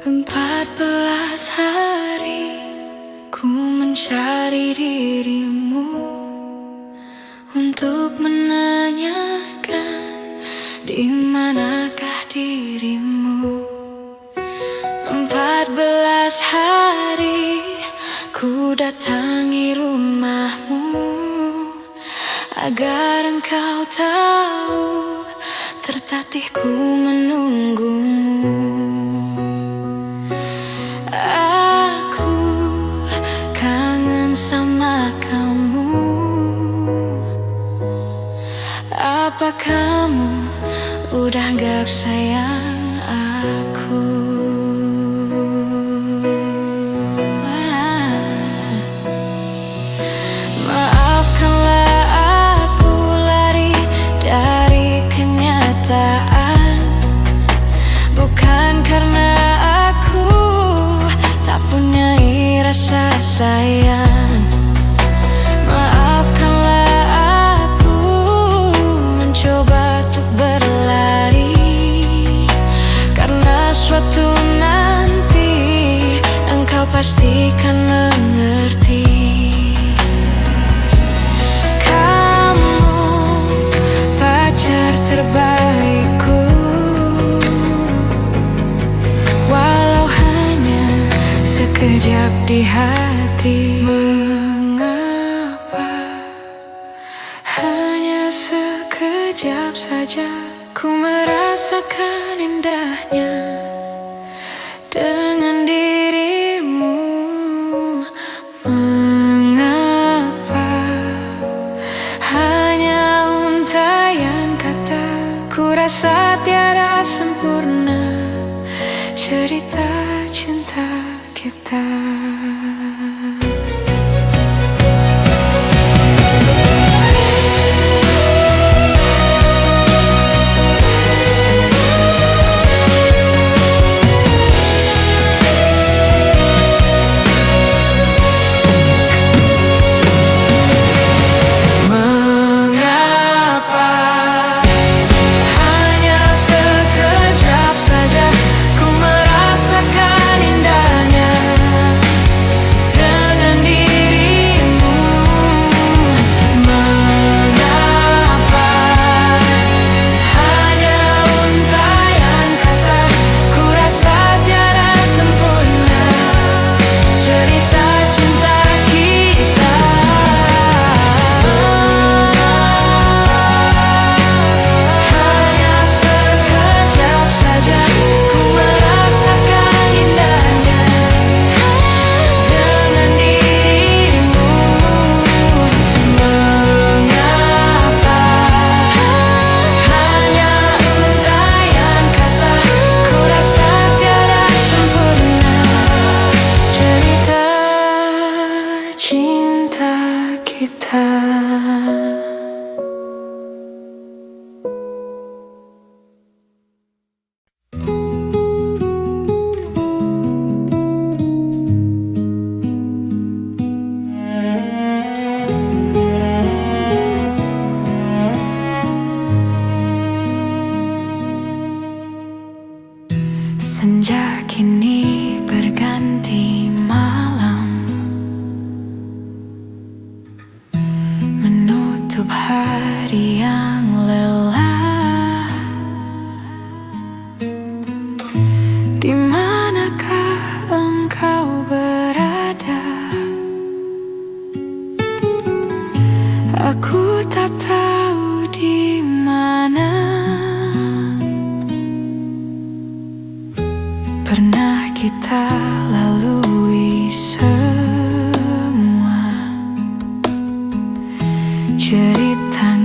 14 hari ku mencari dirimu untuk menanyakan di manakah dirimu. 14 hari ku datangi rumahmu agar engkau tahu tertatihku menunggumu. Aku kangen sama kamu. Apa kamu udah gak sayang aku? Maafkanlah aku lari dari kenyataan, bukan karena aku tak punya rasa sayang. Maafkanlah aku mencoba untuk berlari, karena suatu nanti engkau pasti kan mengerti. Kamu pacar terbaikku, walau hanya sekejap di hati. Mengapa hanya sekejap saja ku merasakan indahnya dengan dirimu? Mengapa hanya untaian kata? Ku rasa tiada sempurna cerita cinta kita. Cinta kita. Senja kini berganti malam, menutup hari yang lelah. Di manakah engkau berada? Aku tak tahu di mana. Pernah kita lalui semua, cerita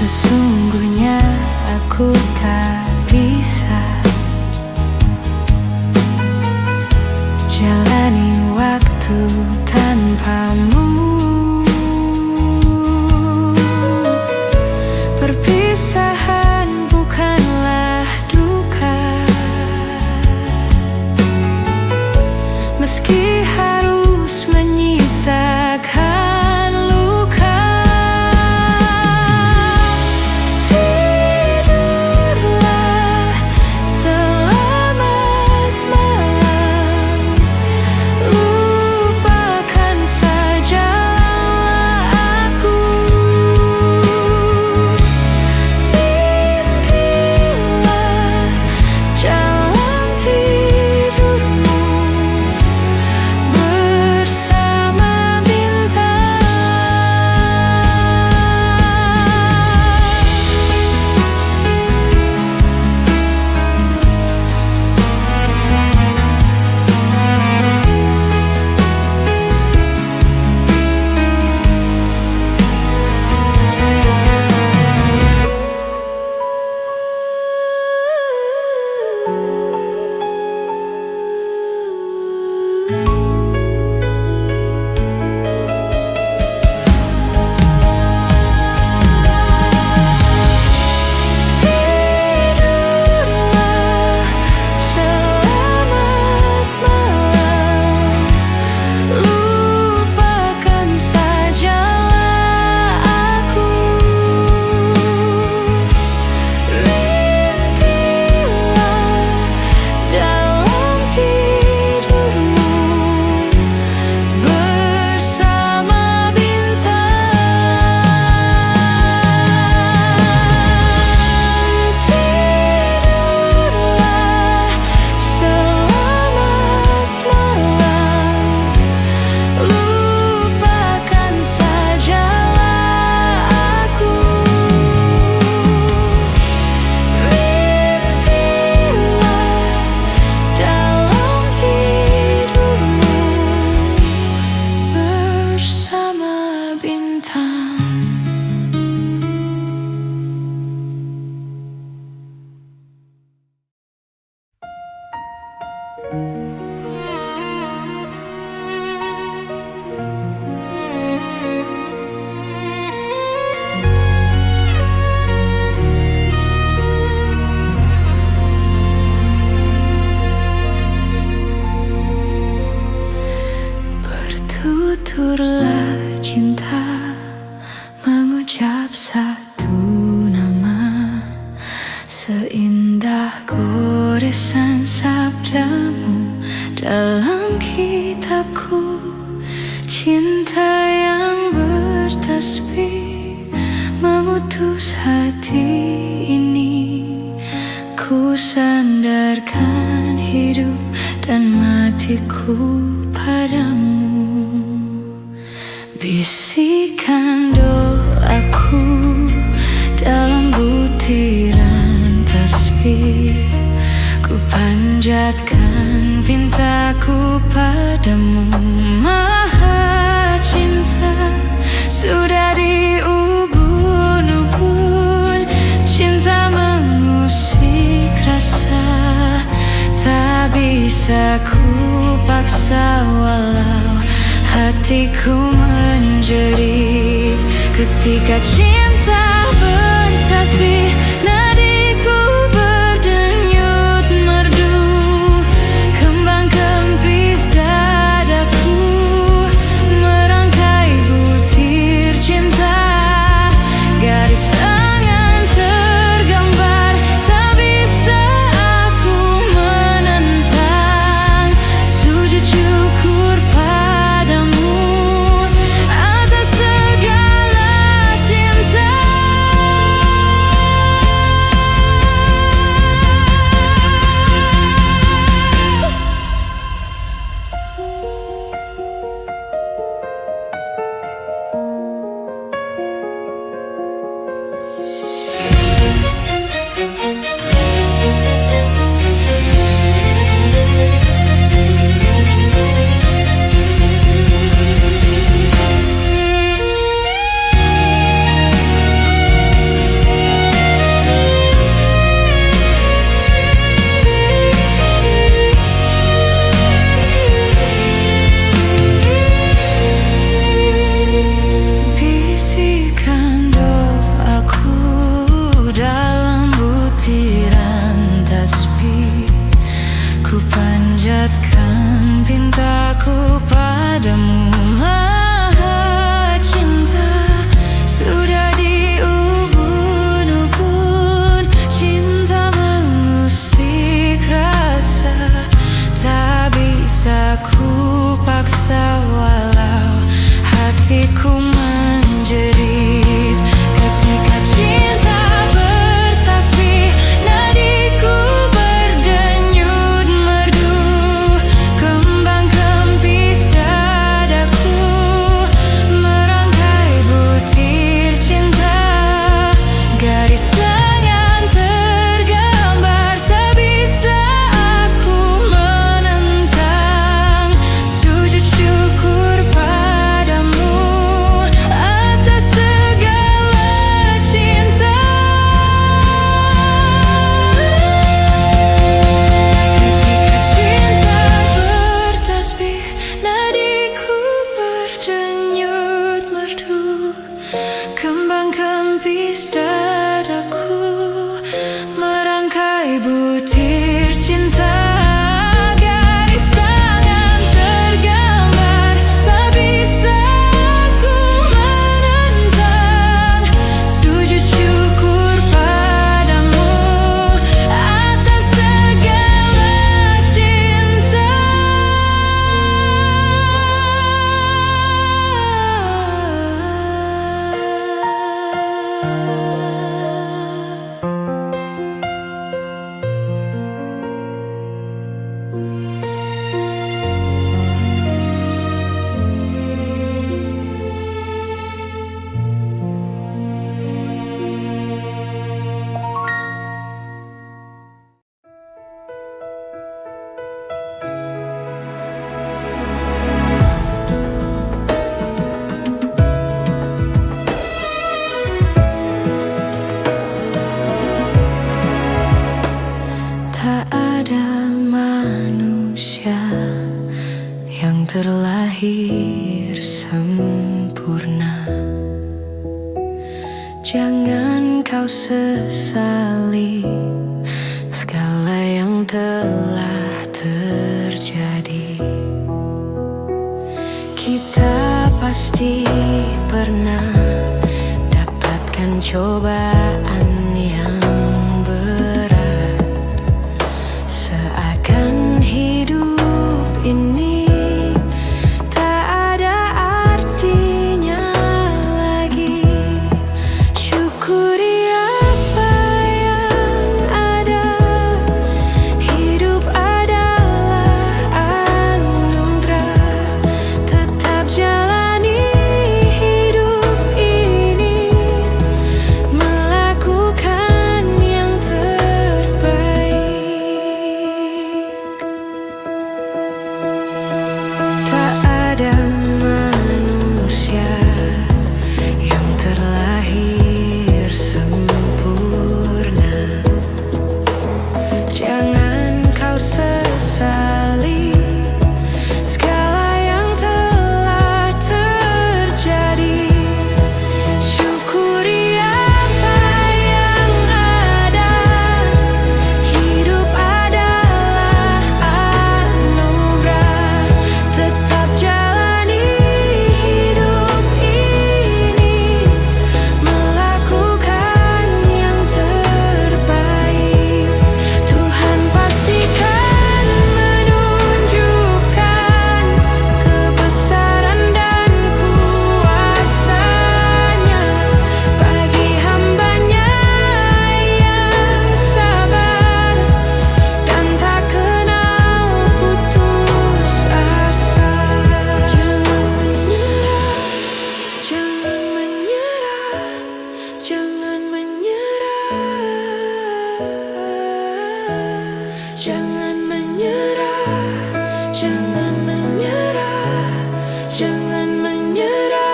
Sesungguhnya aku tak bisa jalani waktu tanpamu. Perpisahan bukanlah duka, meski harus menyisakan luka. Tidurlah, selamat malam, lupakan saja aku. Mimpilah jalan tidurmu bersama bintang. Tidurlah, selamat malam, lupakan saja aku. Mimpilah dalam tidurmu bersama bintang. Tidurlah, selamat malam, lupakan saja aku. Mimpilah dalam tidurmu bersama bintang. Bertuturlah cinta, mengucap satu nama, seindah goresan sabdamu dalam kitabku. Cinta yang bertasbih mengutus hati ini, ku sandarkan hidup dan matiku padamu. Bisikan doaku dalam butiran tasbih, ku panjatkan pintaku padamu. Maha cinta sudah diubun-ubun, cinta mengusik rasa, tak bisa ku paksa walau hatiku menjerit. Ketika cinta bertasbih, nadiku berdenyut merdu, kembang kempis dadaku merangkai butir cinta. Garis tangan tergambar, tak bisa aku menentang. Sujud syukur padamu atas segala cinta. sempurna. Jangan kau sesali segala yang telah terjadi. Kita pasti pernah dapatkan cobaan yang berat. Seakan hidup ini tak ada artinya lagi. Syukuri apa yang ada. Hidup adalah anugerah. Tetap jalani hidup ini, melakukan yang terbaik. Tak ada manusia yang terlahir sempurna. Jangan kau sesali segala yang telah terjadi. Syukuri apa yang ada. Hidup adalah anugerah. Tetap jalani hidup ini, melakukan yang terbaik. Tuhan pastikan menunjukkan kebesaran dan kuasa-Nya bagi hamba-Nya yang sabar dan tak kenal putus asa. Jangan menyerah, jangan menyerah, jangan menyerah, jangan menyerah, jangan menyerah.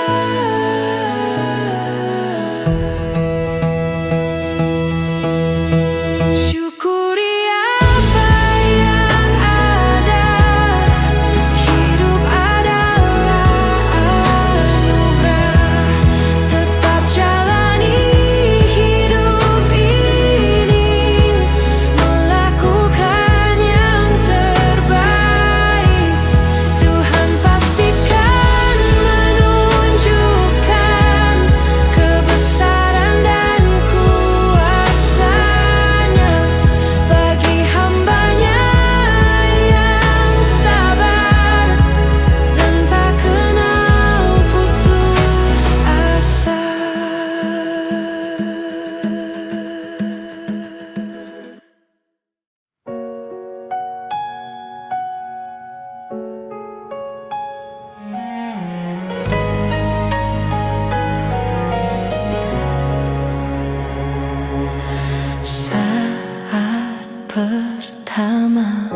Syukuri apa yang ada. Hidup adalah anugerah. Tetap jalani hidup ini, melakukan yang terbaik. Tuhan pastikan menunjukkan kebesaran dan kuasa-Nya bagi hamba-Nya yang sabar dan tak kenal putus asa. Saat pertama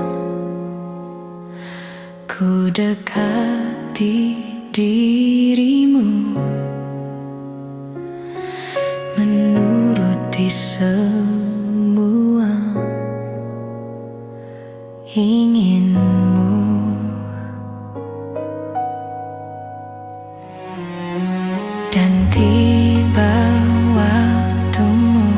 ku dekati dirimu, menuruti semua inginmu. Dan tiba waktumu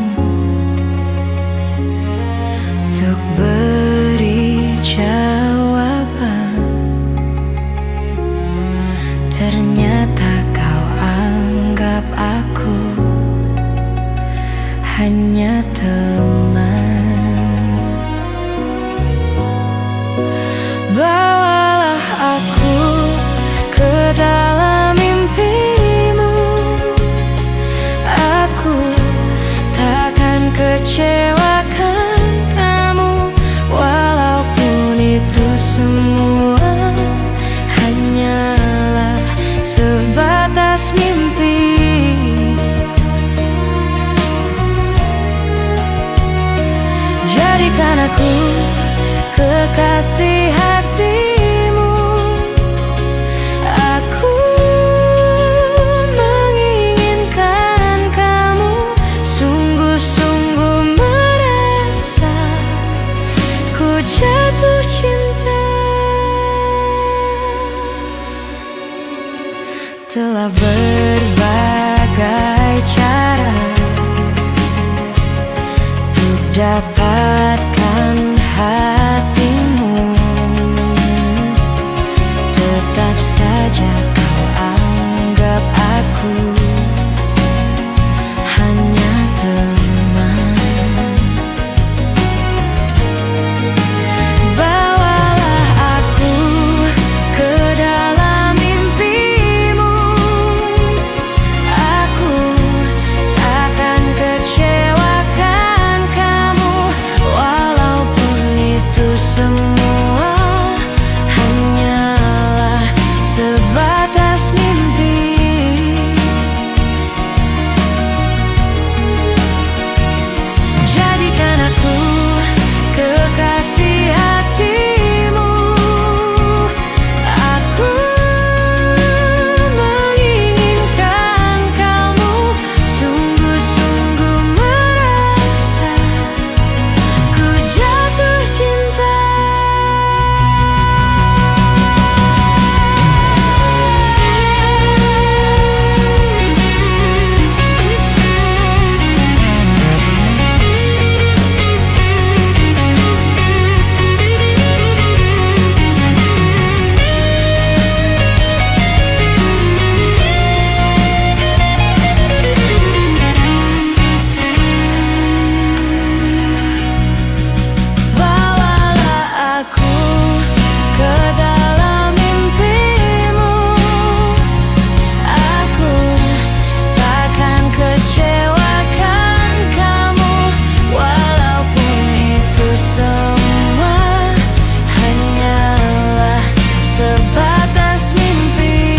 untuk beri jawaban. Ternyata kau anggap aku hanya teman. Bawalah aku ke dalam mimpimu. Aku takkan kecewakan kamu, walaupun itu semua hanyalah sebatas mimpi. Jadikan aku kekasih hatimu. Aku menginginkan kamu, sungguh-sungguh merasa ku jatuh cinta. telah berbagai cara untuk dapatkan hatimu, tetap saja kau anggap aku hanya teman. Bawalah aku ke dalam mimpimu, aku takkan kecewakan kamu, walaupun itu semua hanyalah sebatas mimpi. Jadikan aku kekasih hatimu, aku menginginkan kamu, sungguh-sungguh merasa ku jatuh cinta. Bawalah aku ke dalam mimpimu, aku takkan kecewakan kamu, walaupun itu semua hanyalah sebatas mimpi.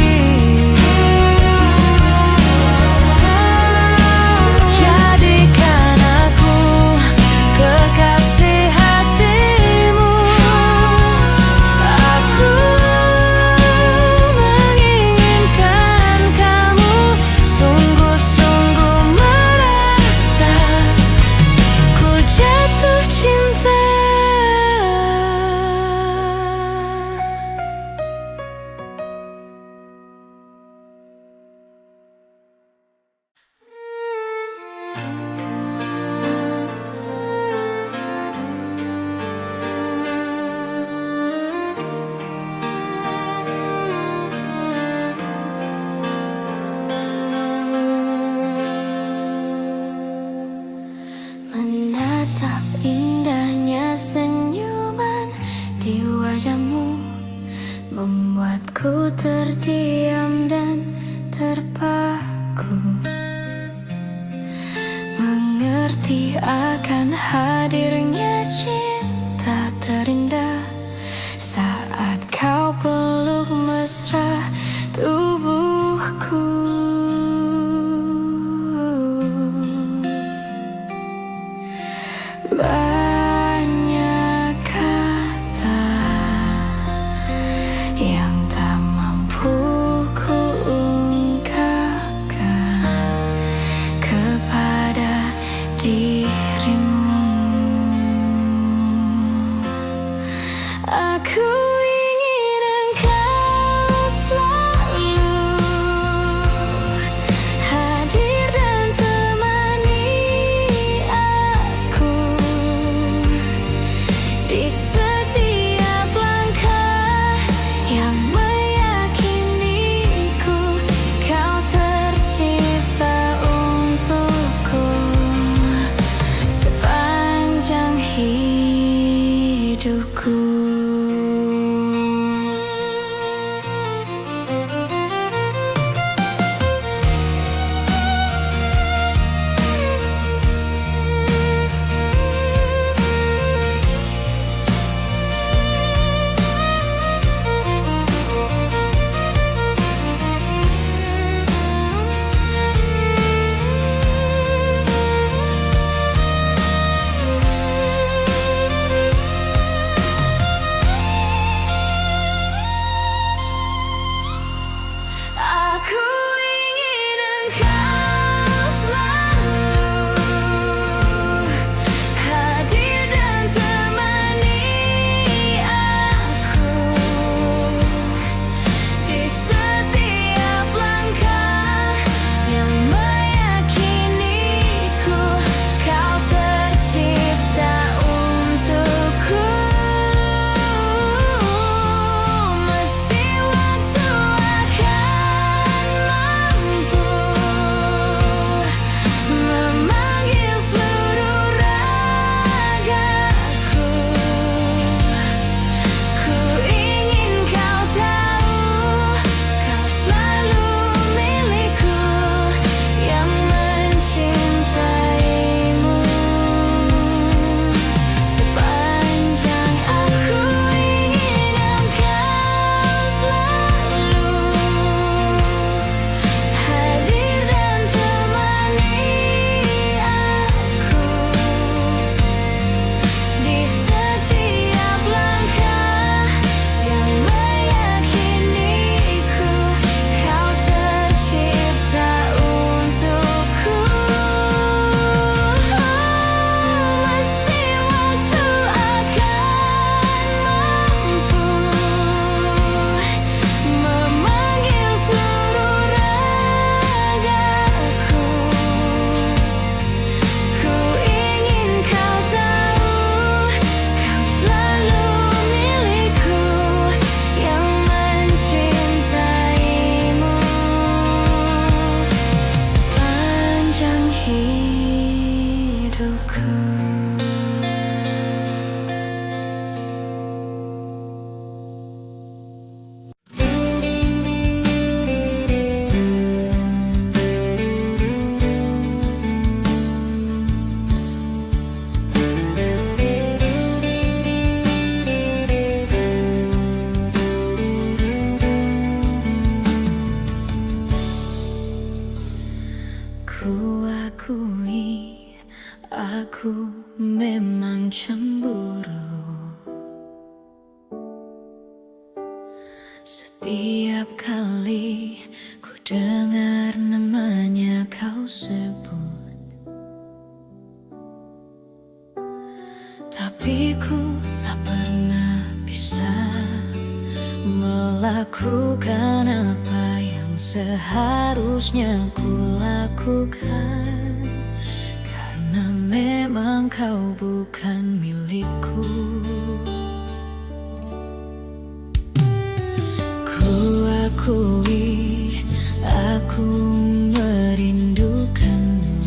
Jadikan aku kekasih hatimu, aku menginginkan kamu, sungguh-sungguh merasa ku jatuh cinta. Menatap indahnya senyuman di wajahmu, membuatku terdiam dan terpaku, mengerti akan hadirnya cinta terindah saat kau peluk mesra tubuhku. Banyak kata yang tak mampu ku ungkapkan kepada dirimu. Ku akui, aku memang cemburu. Setiap kali ku dengar namanya kau sebut, tapi ku tak pernah bisa melakukan apa yang seharusnya ku lakukan, karena memang kau bukan milikku. Ku akui, aku merindukanmu,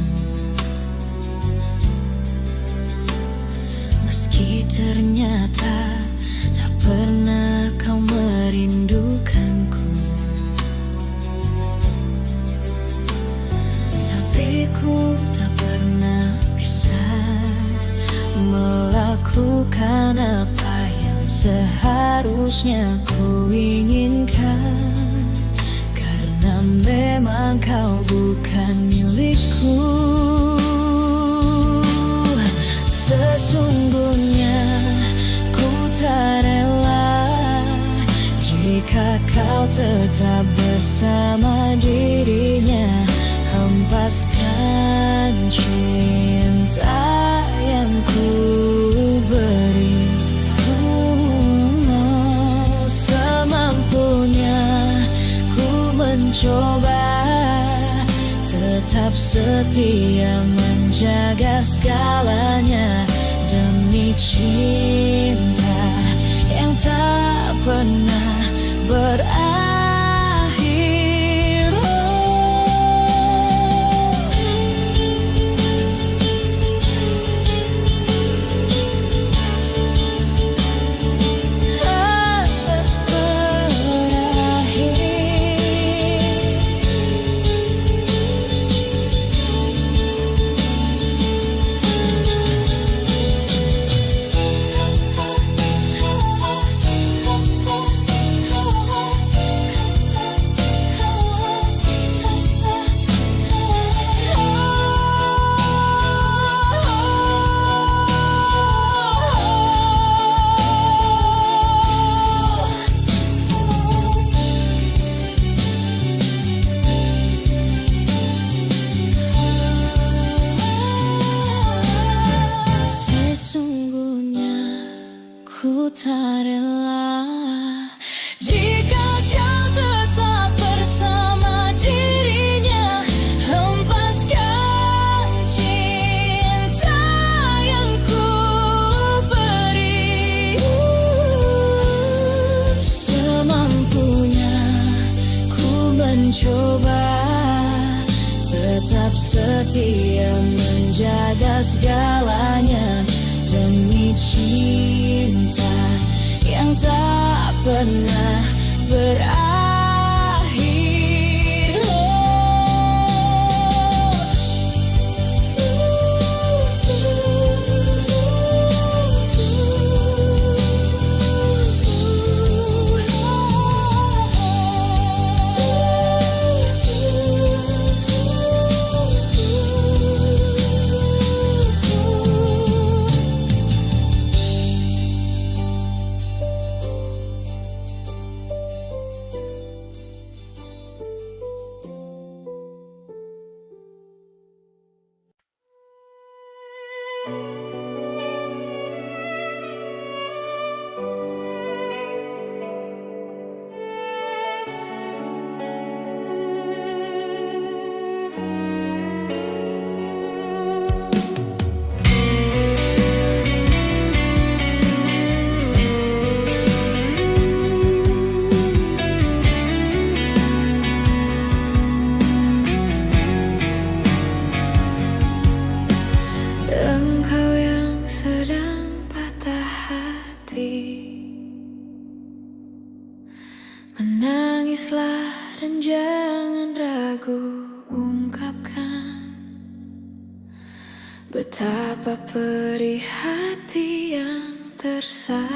meski ternyata tak pernah kau merindukanku. Tapi ku tak pernah bisa melakukan apa yang seharusnya ku inginkan, karena memang kau bukan milikku. Sesungguhnya ku tak rela jika kau tetap bersama dirinya. Hempaskan cinta yang ku beri, semampunya ku mencoba tetap setia menjaga segalanya demi cinta yang tak pernah berakhir. Ku tak rela jika kau tetap bersama dirinya. Hempaskan cinta yang ku beri, semampunya ku mencoba tetap setia menjaga segalanya demi cinta yang tak pernah berakhir. Engkau yang sedang patah hati, menangislah dan jangan ragu ungkapkan betapa perih hati yang tersakiti,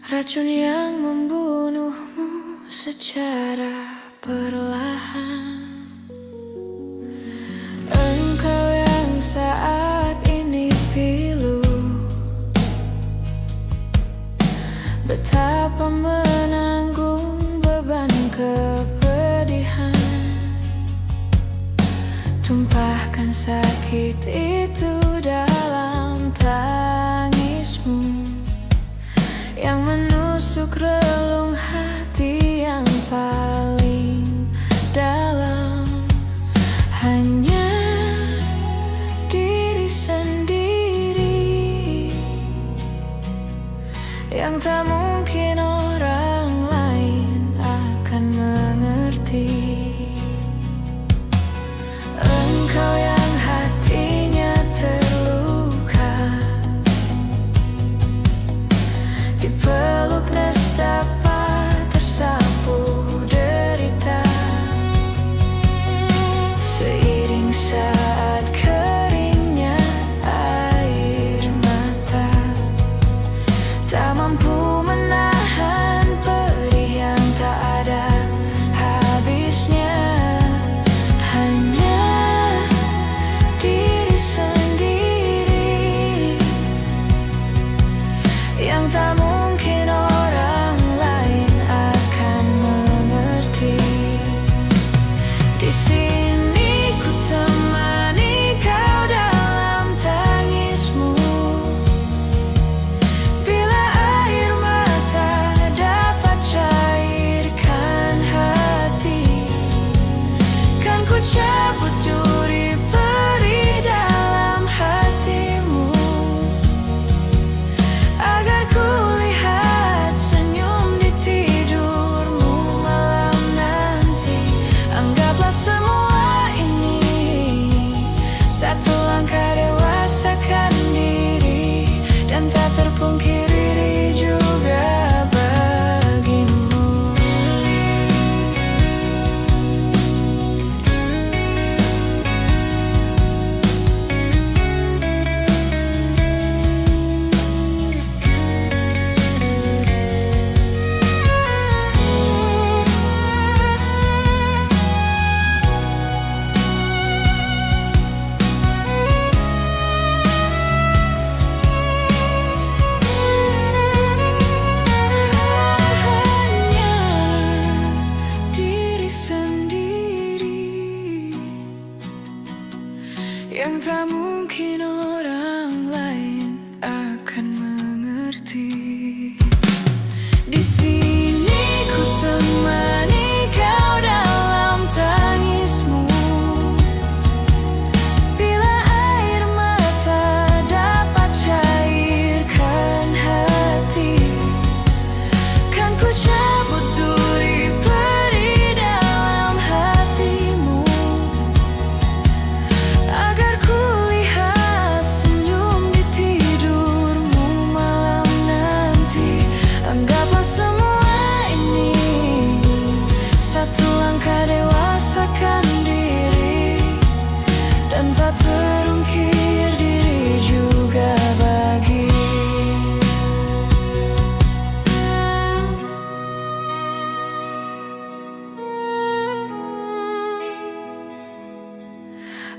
racun yang membunuhmu secara perlahan. yang saat ini pilu. Betapa menanggung beban kepedihan, tumpahkan sakit itu dalam tangismu yang menusuk relung hati yang paling dalam. Hanya diri sendiri yang tak mungkin orang lain akan mengerti. Engkau yang hatinya terluka, dipeluk nestapa tersapu derita. Seiring saat keringnya air mata, tak mampu menahan pedih yang tak ada habisnya. Hanya diri sendiri yang tak mungkin orang lain akan mengerti. Di sini ku temani kau dalam tangismu, bila air mata dapat cairkan hati, kan ku cabut duri perih dalam hatimu, agar ku lihat senyum di tidurmu malam nanti. Anggaplah semua ini satu langkah dewasakan diri, dan tak terpungkiri juga bagimu. Hanya diri sendiri yang tak mungkin orang lain akan mengerti. Di sini ku temani kau dalam tangismu, bila air mata dapat cairkan hati, kan ku cabut duri perih dalam hatimu, agar ku lihat senyum di tidurmu malam nanti. Anggaplah semua ini satu langkah dewasakan diri, dan tak terungkir diri juga bagi.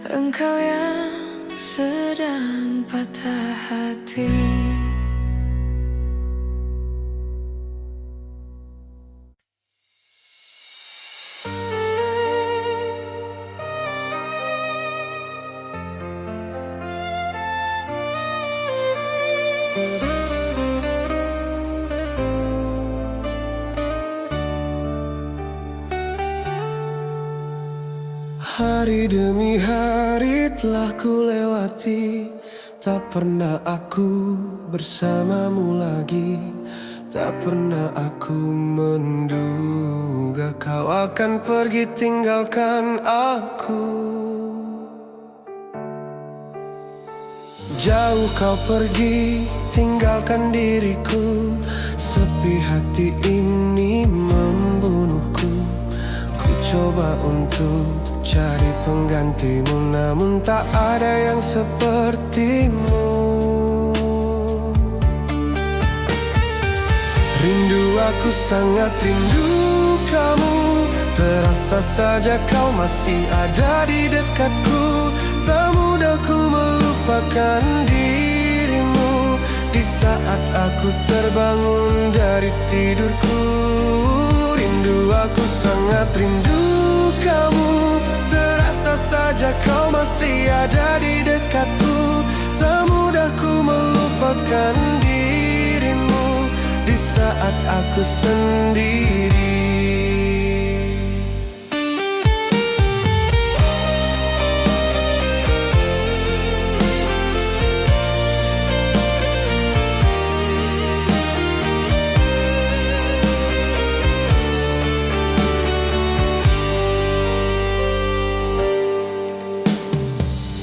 Engkau yang sedang patah hati. Hari demi hari telah ku lewati, tak pernah aku bersamamu lagi. Tak pernah aku menduga kau akan pergi tinggalkan aku. Jauh kau pergi tinggalkan diriku, sepi hati ini membunuhku. Ku coba untuk cari penggantimu, namun tak ada yang sepertimu. Rindu, aku sangat rindu kamu. Terasa saja kau masih ada di dekatku. tak mudah ku melupakan dirimu. Di saat aku terbangun dari tidurku, rindu, aku sangat rindu kamu. Terasa saja kau masih ada di dekatku. Tak mudah ku melupakan dirimu di saat aku sendiri.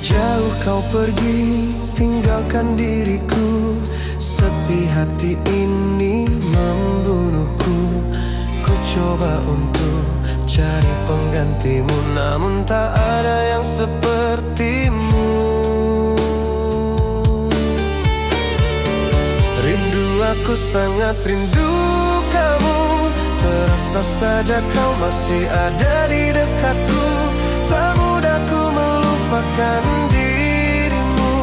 Jauh kau pergi, tinggalkan diriku. Sepi hati ini membunuhku. Ku coba untuk cari penggantimu, namun tak ada yang sepertimu. Rindu, aku sangat rindu kamu. Terasa saja kau masih ada di dekatku. Tak mudah ku melupakan dirimu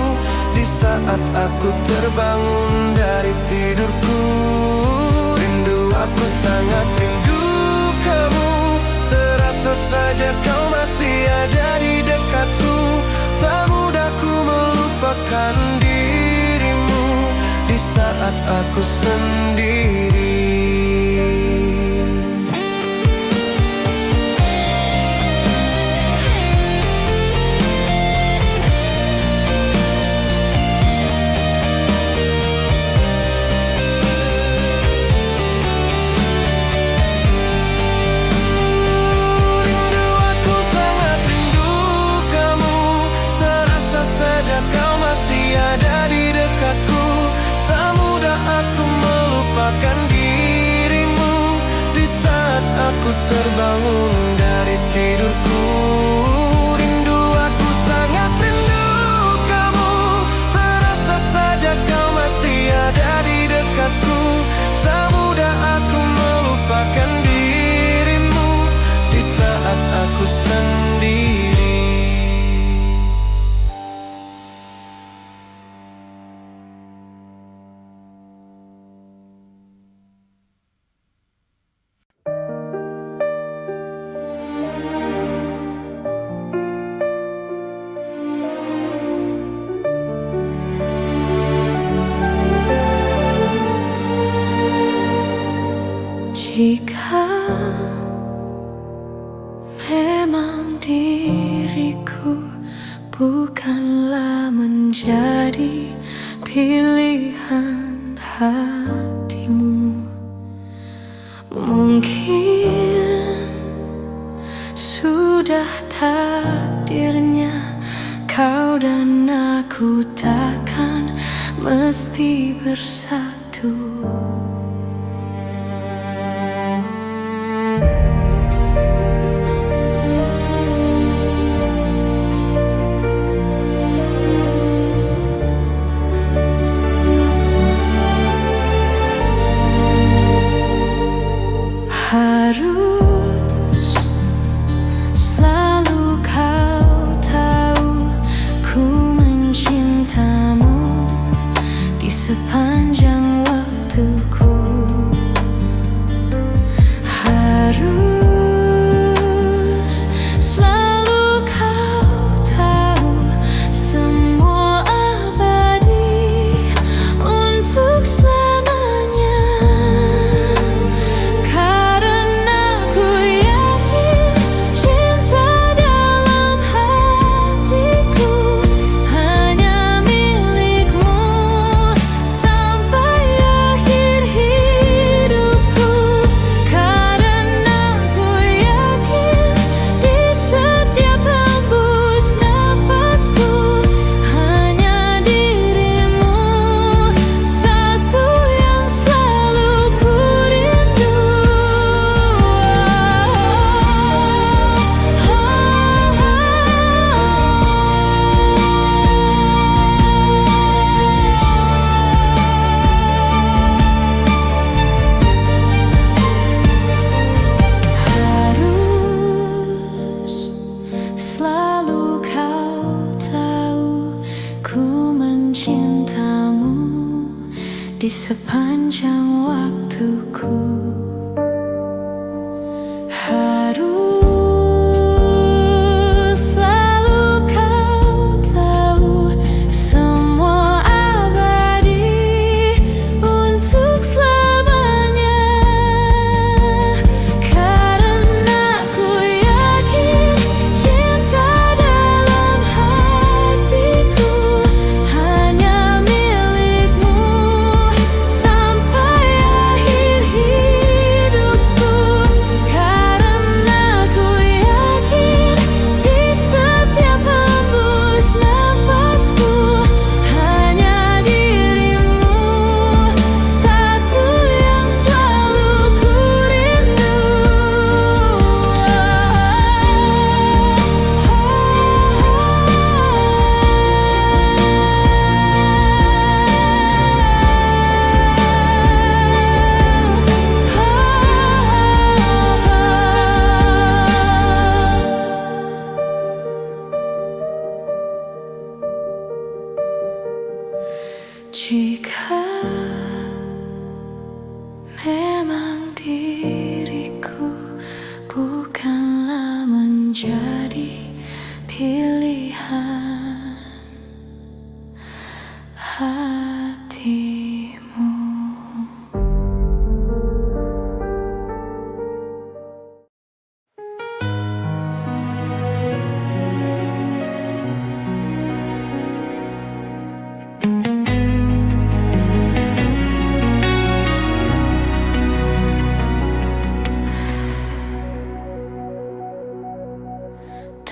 di saat aku terbangun dari tidurku. Rindu, aku sangat rindu kamu. Terasa saja kau masih ada di dekatku. Tak mudah ku melupakan dirimu di saat aku sendiri. Aku terbangun dari tidurku. Rindu, aku sangat rindu kamu. Terasa saja kau masih ada di dekatku. Tak mudah aku melupakan dirimu di saat aku sendiri. Jika memang diriku bukanlah menjadi pilihan hatimu, mungkin sudah takdirnya kau dan aku takkan mesti bersatu. Harus selalu kau tahu ku mencintamu di sepanjang waktu. sepanjang waktuku. Harus selalu kau tahu, semua abadi untuk selamanya. Karena ku yakin cinta dalam hatiku hanya milikmu sampai akhir hidupku. Karena ku yakin di setiap hembus nafasku hanya dirimu satu yang selalu ku rindu. Jika memang diriku bukanlah menjadi pilihan hatimu.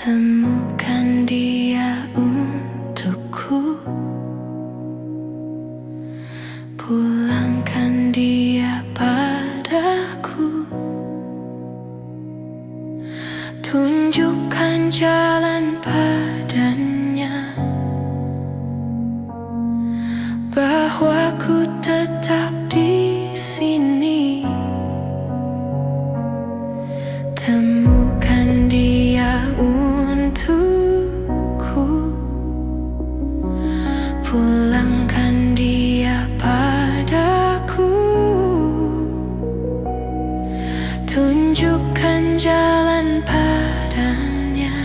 Temukan dia untukku, pulangkan dia padaku, tunjukkan jalan padanya, bahwa ku tetap di sini. Temukan dia untukku, pulangkan dia padaku, tunjukkan jalan padanya,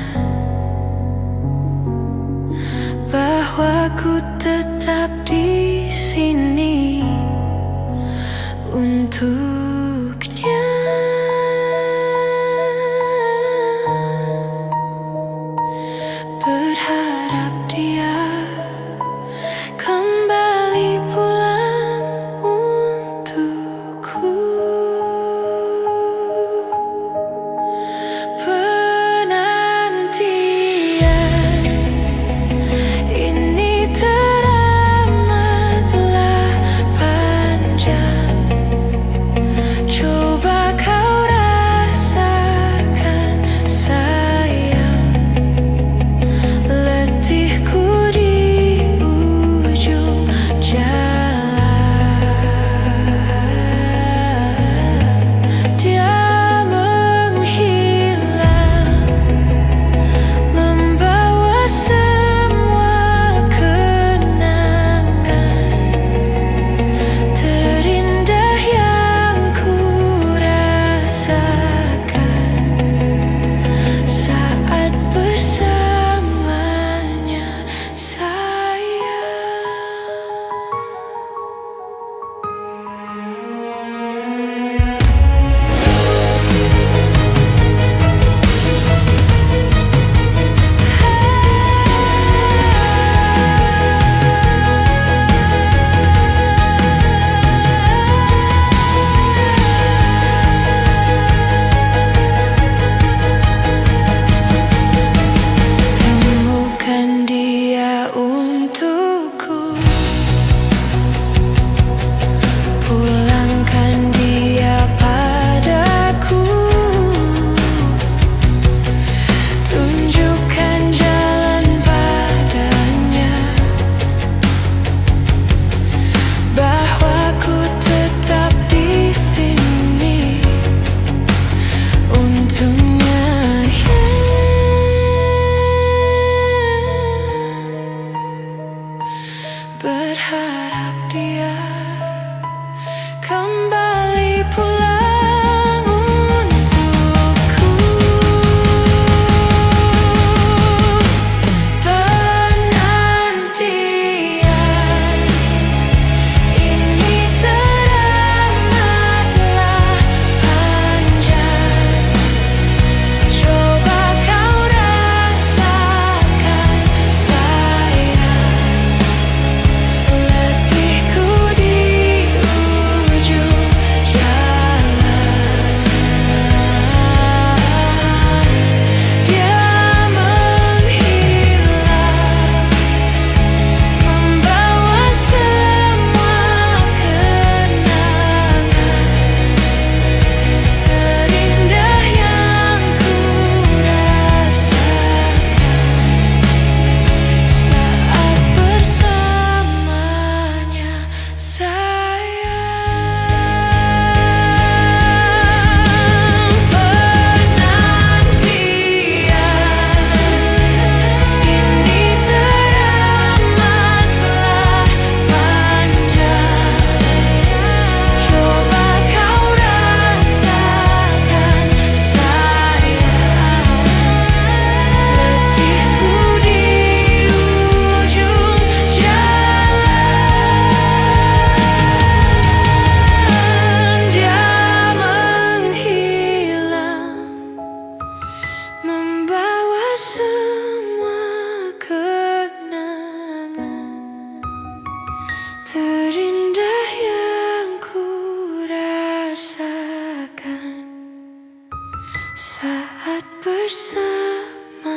saat bersamanya,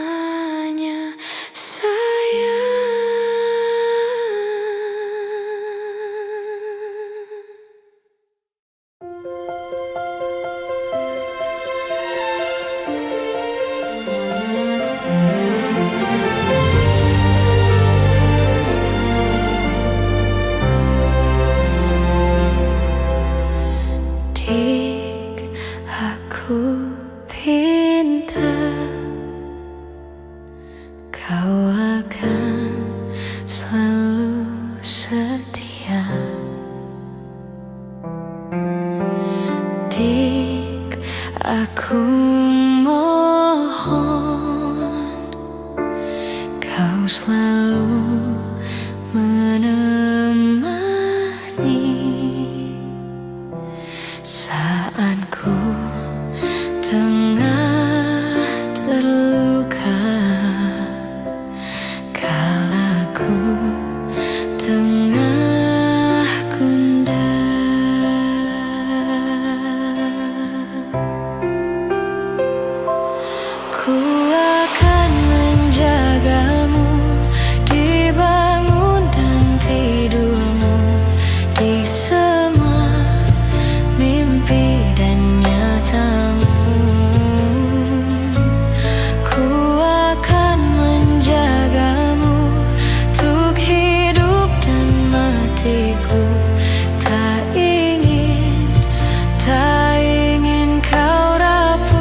sayang. Dik, aku pintar, kau akan selalu setia. Dik, aku mohon kau selalu menemani saat ku tengah terluka, kala ku tengah gundah. Ku akan menjagamu di bangun dan tidurmu, di semua mimpi dan nyatamu. Ku akan menjagamu untuk hidup dan matiku. Tak ingin kau rapuh.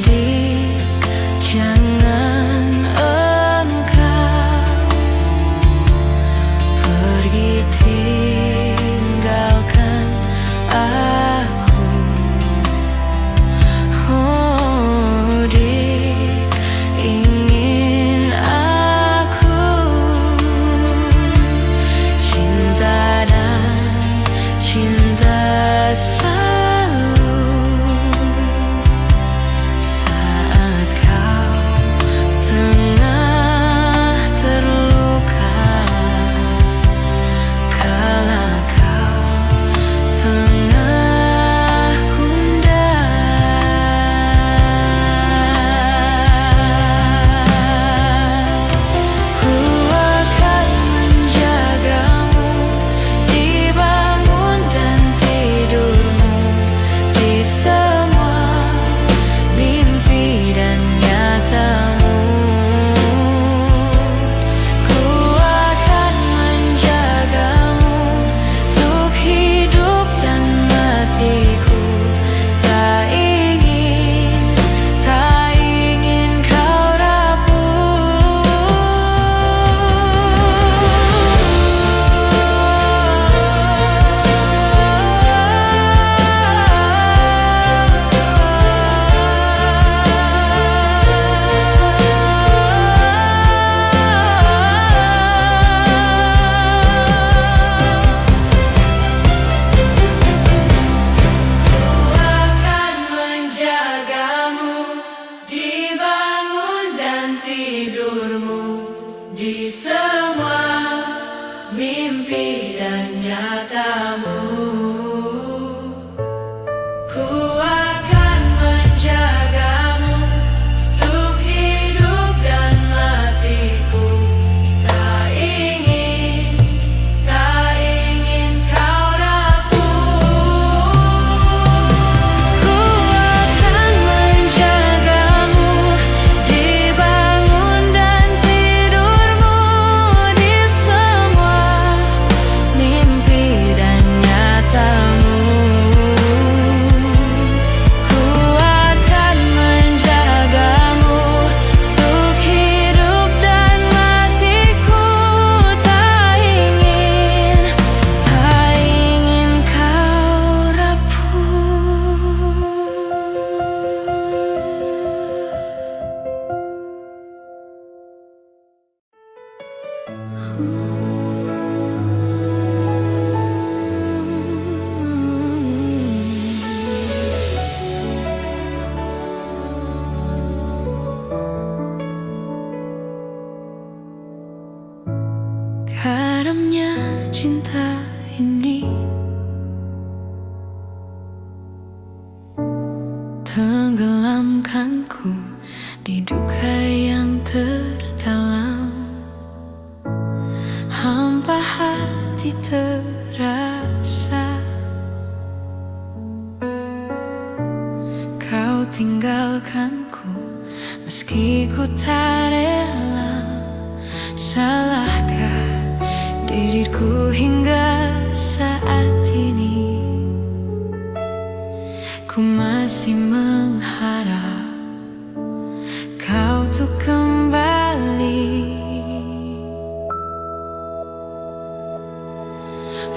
Dik, jangan engkau pergi tinggalkan aku. Oh, Dik, ingin aku cinta dan cinta selalu saat kau tengah terluka, kala kau tengah gundah. Ku akan menjagamu di bangun dan tidurmu, tinggalkanku, meski ku tak rela. Salahkah diriku hingga saat ini? Ku masih mengharap kau tuh kembali.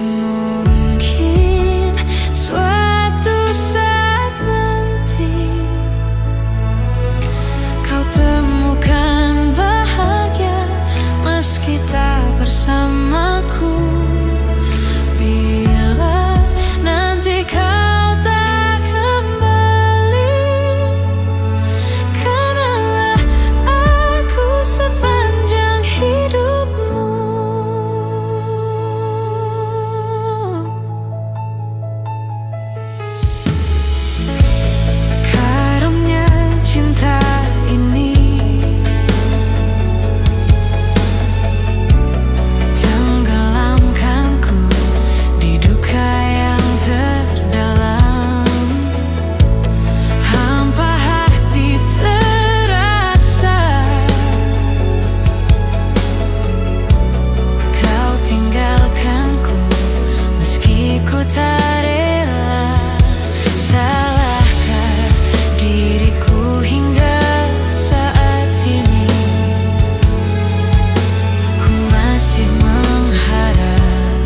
Mungkin suatu saat nanti kau temukan bahagia meski tak bersamaku. Bila nanti kau tak kembali, kenanglah aku sepanjang hidupmu. Karungnya cinta ini tenggelamkanku di duka yang terdalam. Hampa hati terasa, kau tinggalkanku meski ku tak rela. Salahkah diriku hingga saat ini? Ku masih mengharap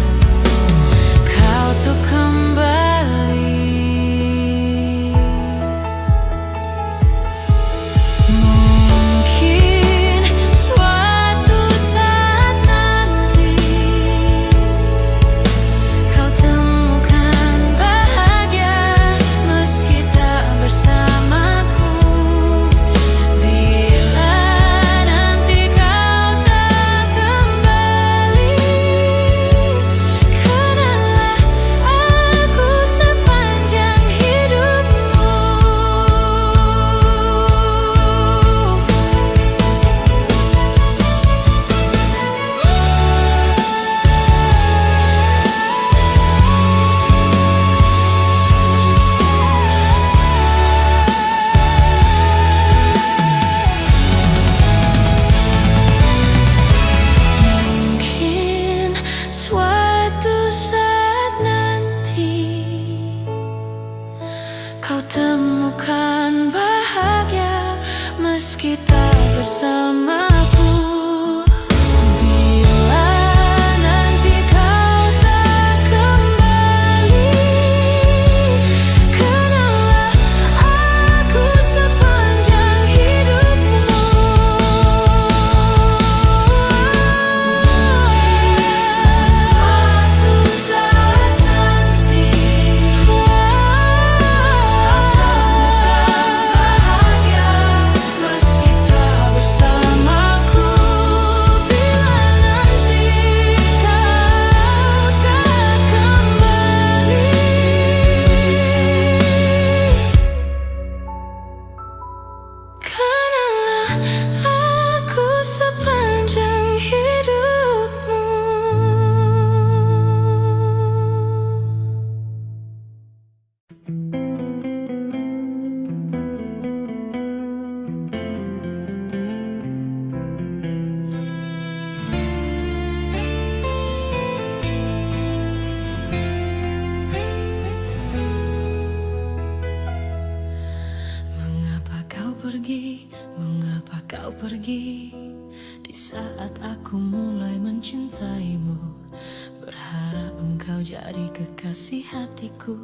kau tuh kembali. Mungkin suatu saat nanti kau temukan bahagia meski tak bersamaku. Bila nanti kau tak kembali, kenanglah aku sepanjang hidupmu. Mungkin suatu saat nanti kau temukan bahagia meski tak bersamaku. Bila nanti kau tak kembali, kenanglah aku sepanjang hidupmu. Suatu saat nanti kau temukan bahagia meski tak bersamaku. Bila nanti kau tak kembali, kenanglah aku sepanjang hidupmu. Mengapa kau pergi? Mengapa kau pergi? Di saat aku mulai mencintaimu, berharap engkau jadi kekasih hatiku,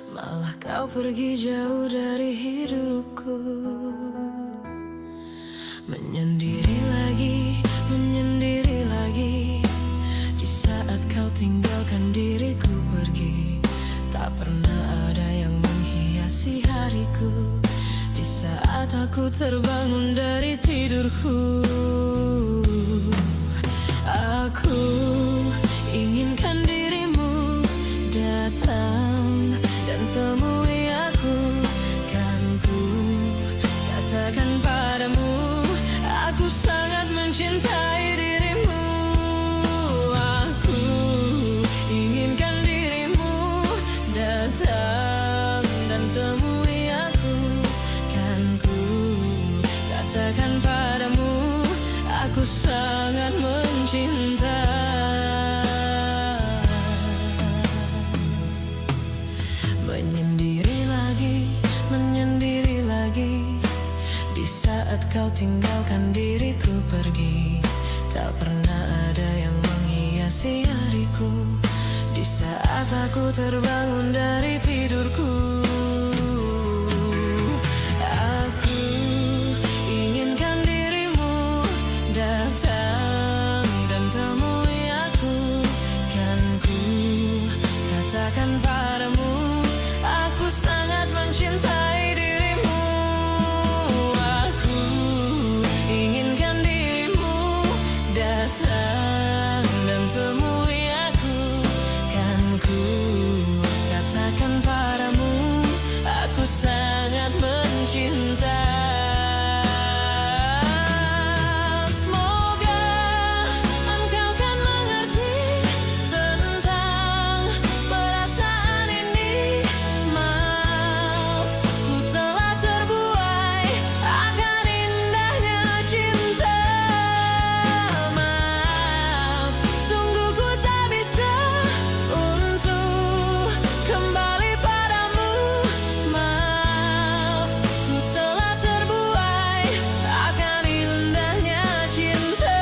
malah kau pergi jauh dari hidupku. Menyendiri lagi di saat kau tinggalkan diriku pergi. Tak pernah ada yang menghiasi hariku di saat aku terbangun dari tidurku. Aku inginkan dirimu datang dan temui aku. Kan ku katakan padamu, aku sangat mencintai dirimu. Aku inginkan dirimu datang dan temui aku. Kan terbangun dari tidurku. Aku inginkan dirimu datang dan temui aku. Kan ku katakan padamu, aku sangat mencintai dirimu. Aku inginkan dirimu datang dan temui aku. Kan ku katakan padamu, aku sangat mencinta. Semoga engkau kan mengerti tentang perasaan ini. Maaf, ku telah terbuai akan indahnya cinta. Maaf, sungguh ku tak bisa untuk kembali padamu. Maaf, ku telah terbuai akan indahnya cinta.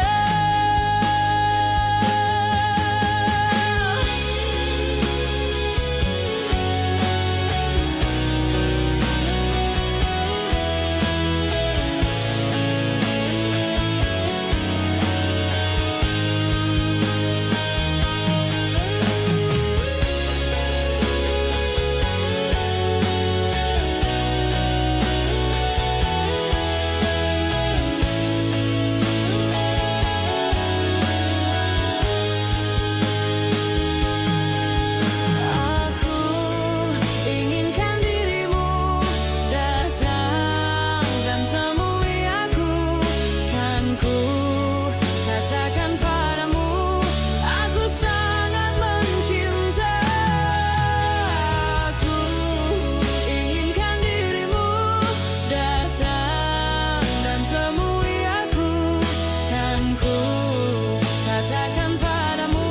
Aku inginkan dirimu datang dan temui aku. Kan ku katakan padamu, aku sangat mencinta. Aku inginkan dirimu datang dan temui aku. Kan ku katakan padamu,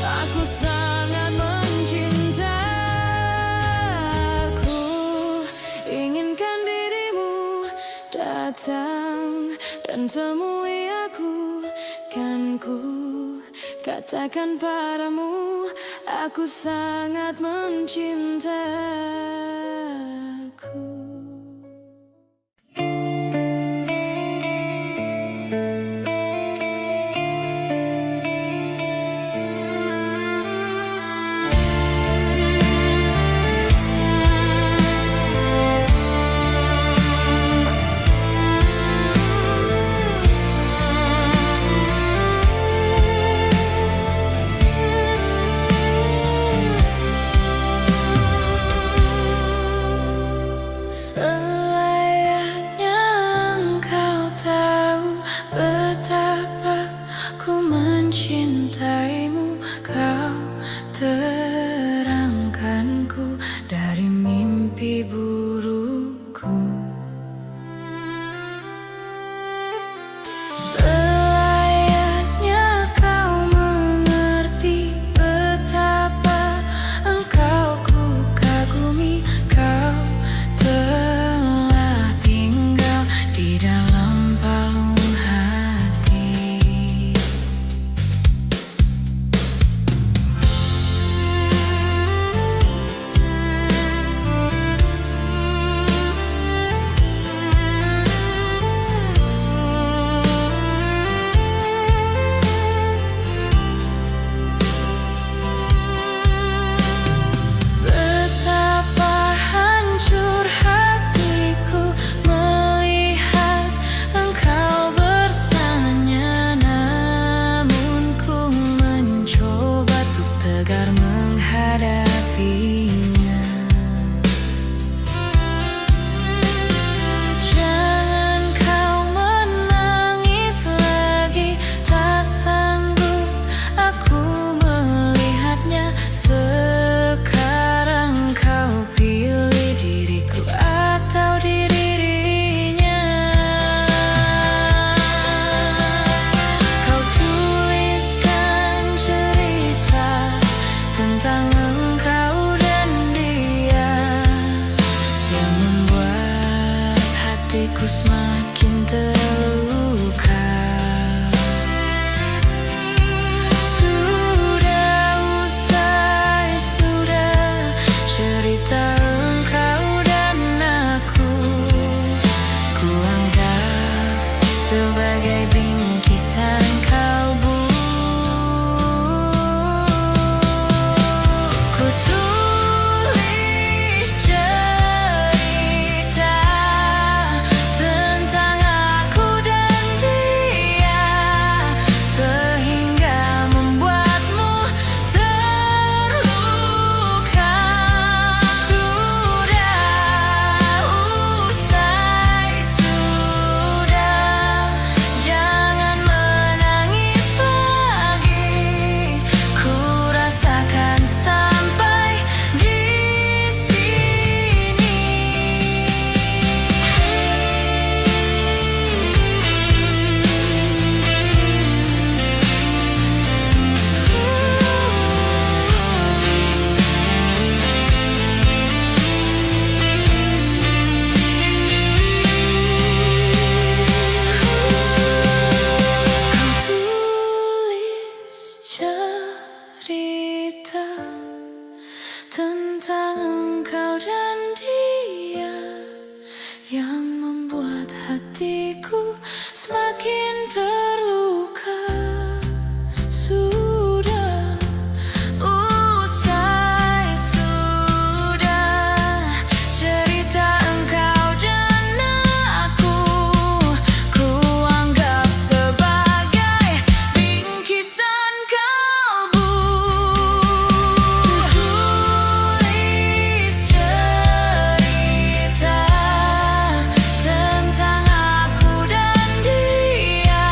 aku sangat mencinta. Aku inginkan dirimu datang dan temui aku. Kan ku katakan padamu, aku sangat mencintaku. Selayaknya engkau tahu betapa ku mencintaimu. Kau terangkanku dari mimpi burukku. Selayaknya kau mengerti betapa engkau ku kagumi. Kau telah tinggal di dalam palung hati. tentang engkau dan dia yang membuat hatiku semakin terluka. Sudah usai, sudah cerita engkau dan aku, ku anggap sebagai bingkisan kalbu. Tulis cerita tentang aku dan dia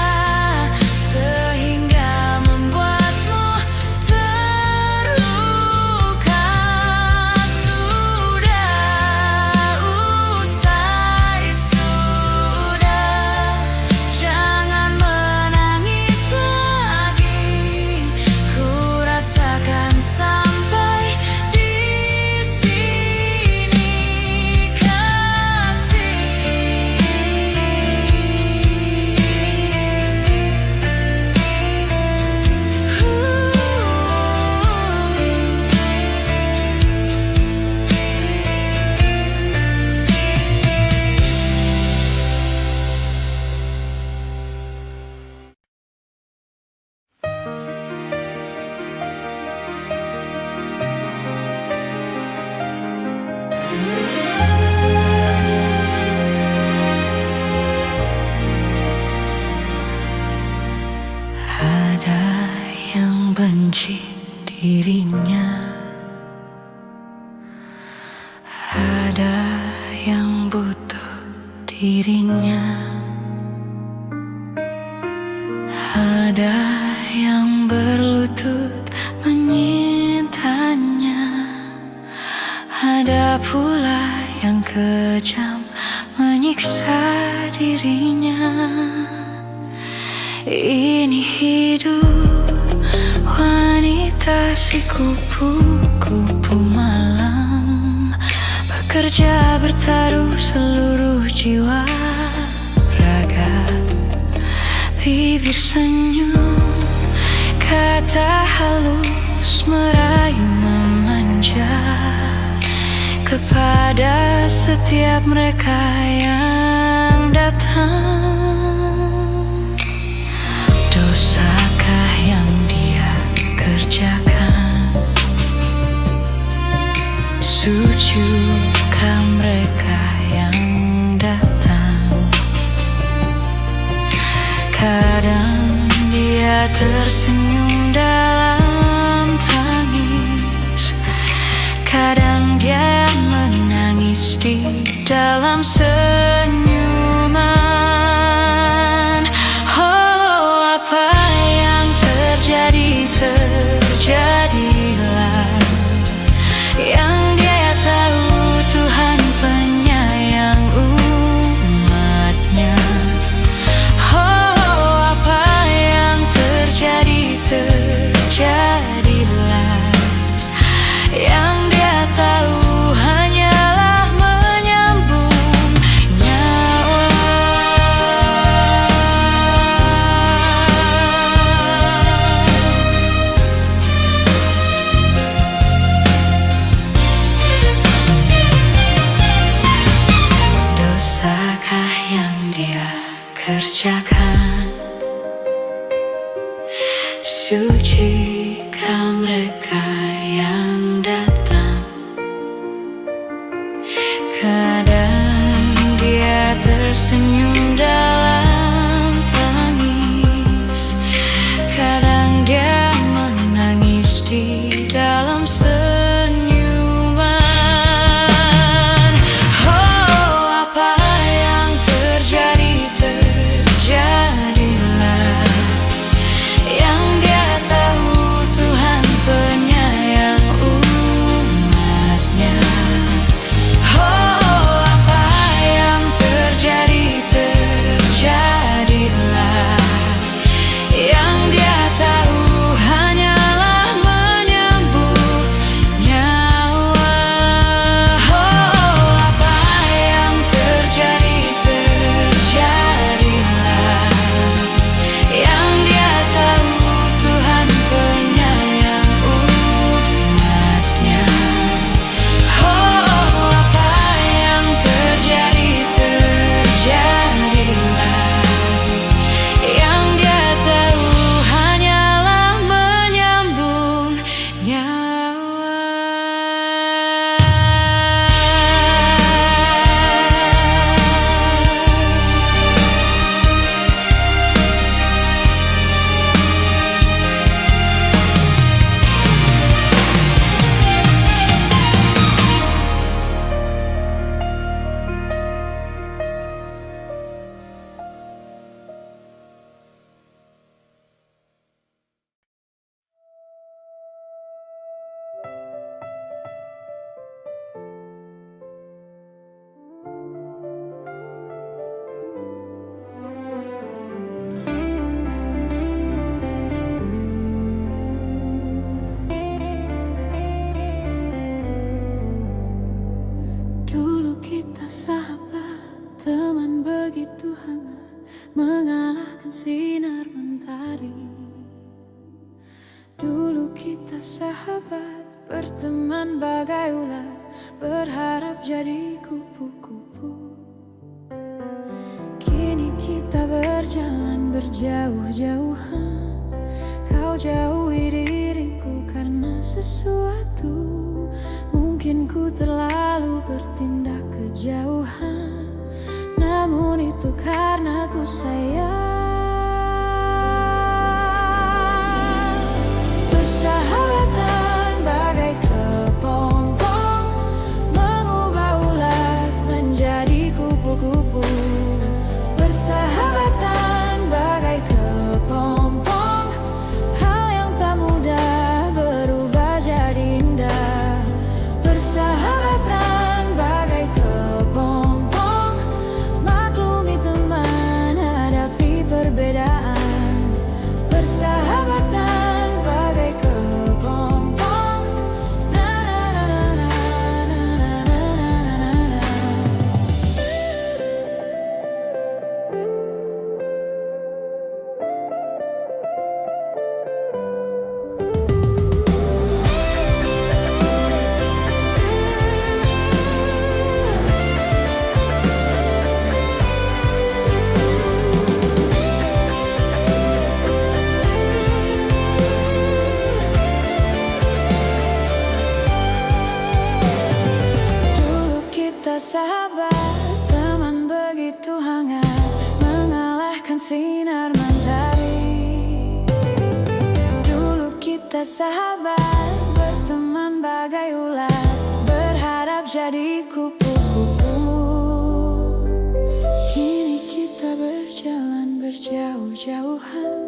sehingga membuatmu terluka. Sudah usai, sudah jangan menangis lagi. Ku rasakan sampai di sini kasih. Ada yang benci dirinya, ada yang butuh dirinya, ada yang berlutut menyintanya, ada pula yang kejam menyiksa dirinya. Ini hidup wanita si kupu-kupu malam, bekerja bertaruh seluruh jiwa raga. Bibir senyum, kata halus merayu memanja kepada setiap mereka yang datang. Dosakah yang dia kerjakan? Sujudkah mereka yang datang? Kadang dia tersenyum dalam tangis, kadang dia menangis di dalam senyuman. Oh, apa yang terjadi, terjadilah. Yang dia tahu Tuhan penyayang umatnya. Oh, apa yang terjadi, terjadilah. Yang dia tahu hanyalah menyambung nyawa. Dosakah yang dia kerjakan? Sujikah mereka yang datang? Kadang dia tersenyum dalam tangis, kadang dia menangis di dalam senyuman. Oh, apa yang terjadi, terjadilah. Yang dia tahu Tuhan penyayang umatnya. Oh, apa yang terjadi, hangat mengalahkan sinar mentari. Dulu kita sahabat, berteman bagai ular, berharap jadi kupu-kupu. Kini kita berjalan berjauh-jauhan, kau jauhi diriku karena sesuatu. Mungkin ku terlalu bertindak kejauhan, namun itu karena ku sayang. Persahabatan bagai kepompong, mengubah ulat menjadi kupu-kupu. Persahabatan bagai kepompong, hal yang tak mudah berubah jadi indah. Persahabatan bagai kepompong, maklumi teman, hadapi perbedaan. Persahabatan bagai kepompong, na na na na na na na na na. Dulu kita sahabat, teman begitu hangat, mengalahkan sinar mentari. Dulu kita sahabat, berteman bagai ular, berharap jadi kupu-kupu. Kini kita berjalan berjauh-jauhan,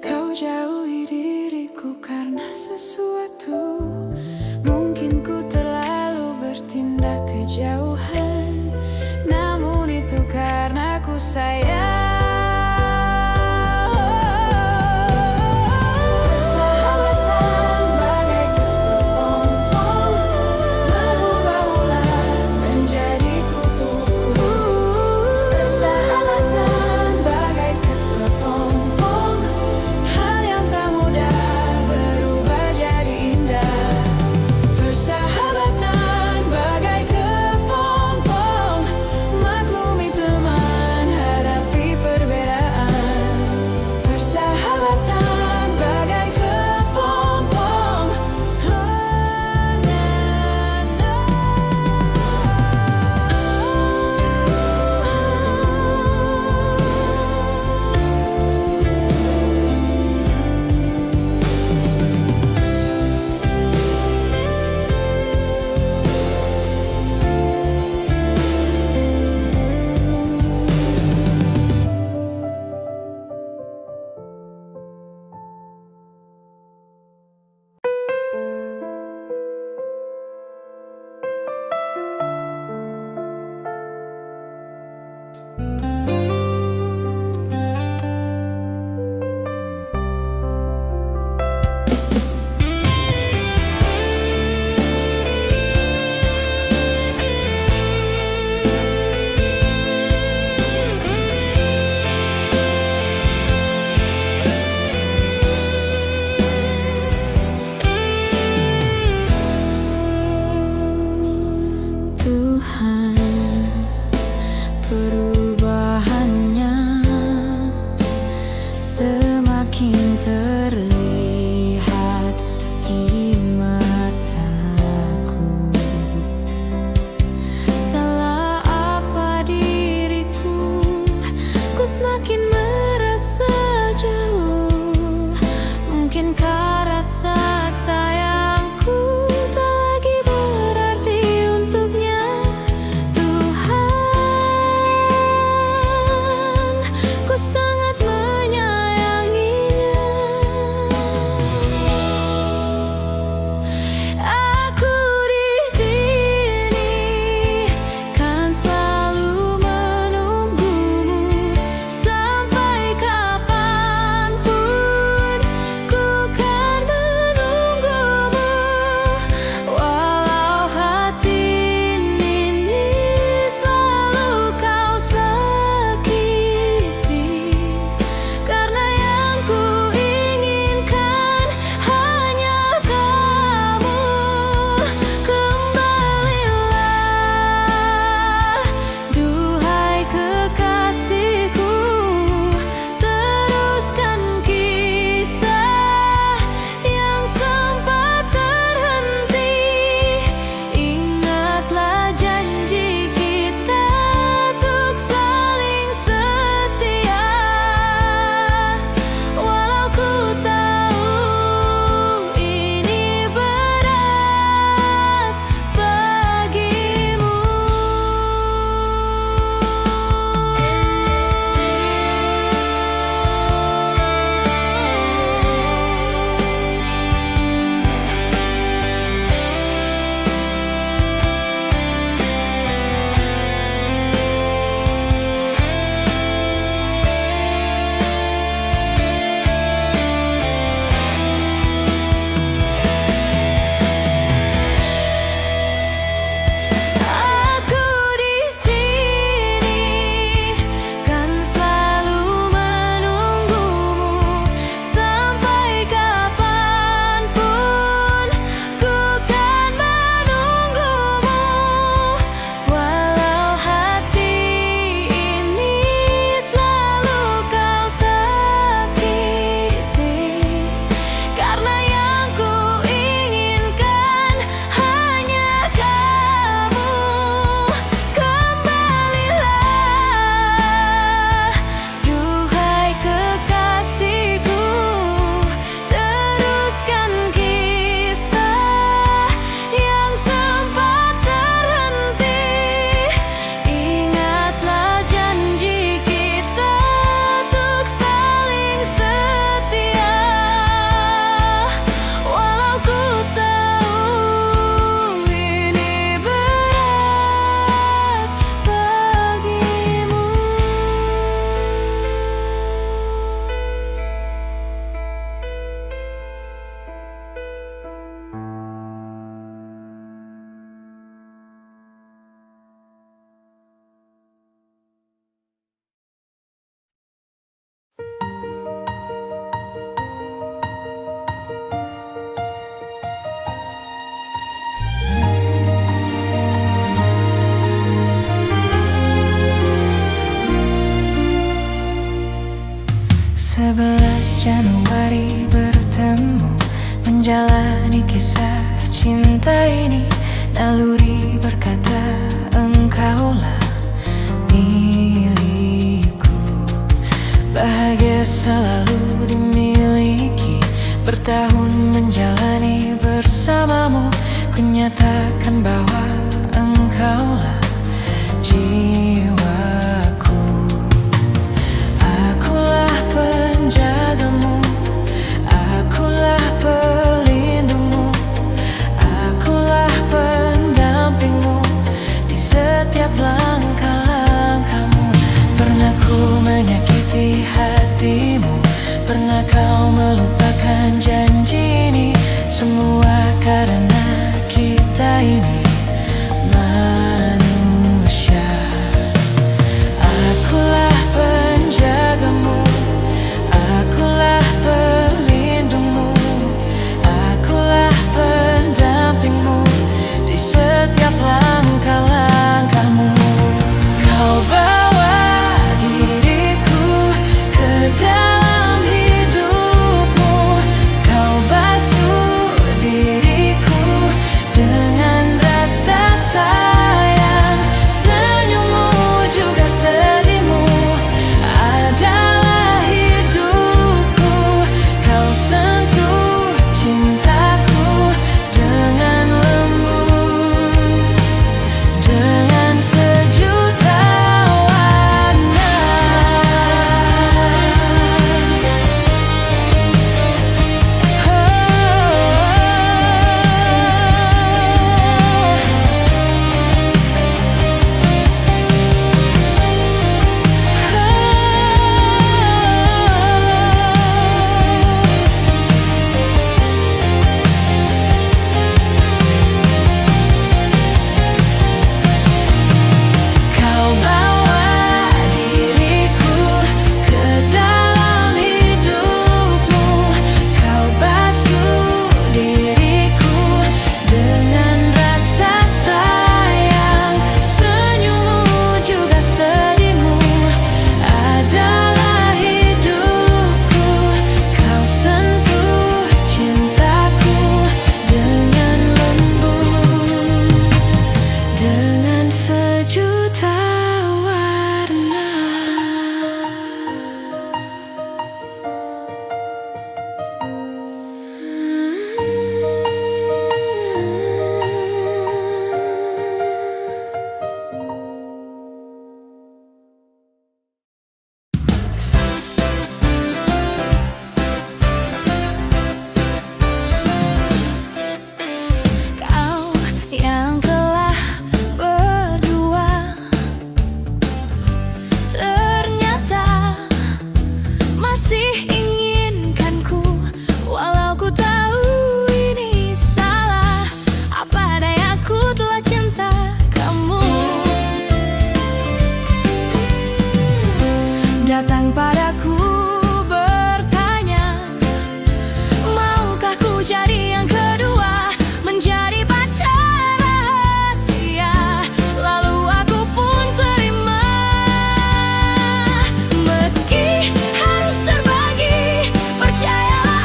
kau jauhi diriku karena sesuatu. Mungkin ku terlalu bertindak kejauhan, namun itu karena ku sayang. Persahabatan bagai kepompong, mengubah ulat menjadi kupu-kupu. Persahabatan bagai kepompong, hal yang tak mudah berubah jadi indah. Persahabatan bagai kepompong, maklumi teman, hadapi Naluri berkata engkaulah milikku. Bahagia selalu dimiliki, bertahun menjalani bersamamu. Ku nyatakan bahwa engkaulah jiwaku. Akulah penjagamu, akulah pelindungmu, akulah pendampingmu di setiap langkah-langkahmu. Pernah ku menyakiti hatimu, pernah kau melupakan janji ini. Semua karena kita ini manusia. Akulah penjagamu, akulah pelindungmu, akulah pendampingmu di setiap langkah-langkahmu. Kau bawa diriku ke dalam hidupmu, kau basuh diriku dengan rasa sayang. Senyummu juga sedihmu adalah hidupku. Kau sentuh cintaku dengan lembut, dengan sejuta warna. Kau bawa diriku ke dalam hidupmu, kau basuh diriku dengan rasa sayang. Senyummu juga sedihmu adalah hidupku. Kau sentuh cintaku dengan lembut, dengan sejuta warna. Kau yang telah berdua ternyata masih inginkanku. Walau ku tahu ini salah, apa dayaku telah cinta kamu. Datang padaku bertanya, maukah ku jadi yang kedua, menjadi pacar rahasia. Lalu aku pun terima, meski harus terbagi. Percayalah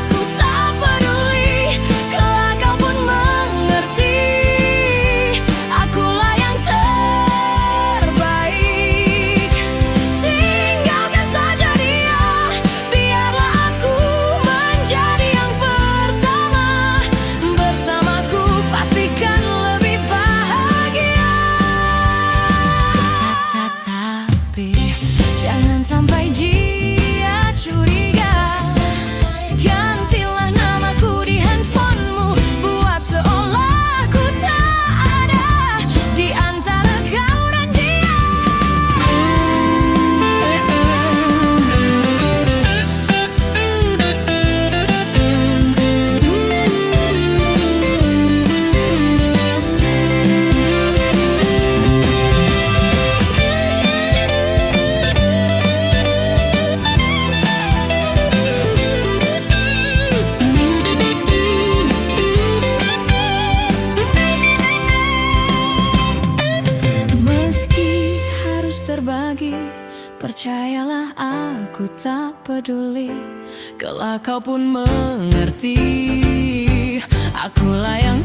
aku tak peduli, kelak kau pun mengerti. Akulah yang terbaik. Tinggalkan saja dia, biarlah aku menjadi yang pertama. Bersamaku pastikan lebih bahagia. Tetapi jangan sampai dia curiga. Gantilah namaku di handphonemu, buat seolah ku tak ada di antara kau dan dia. Meski harus terbagi, percayalah aku tak peduli, kelak kau pun mengerti. Akulah yang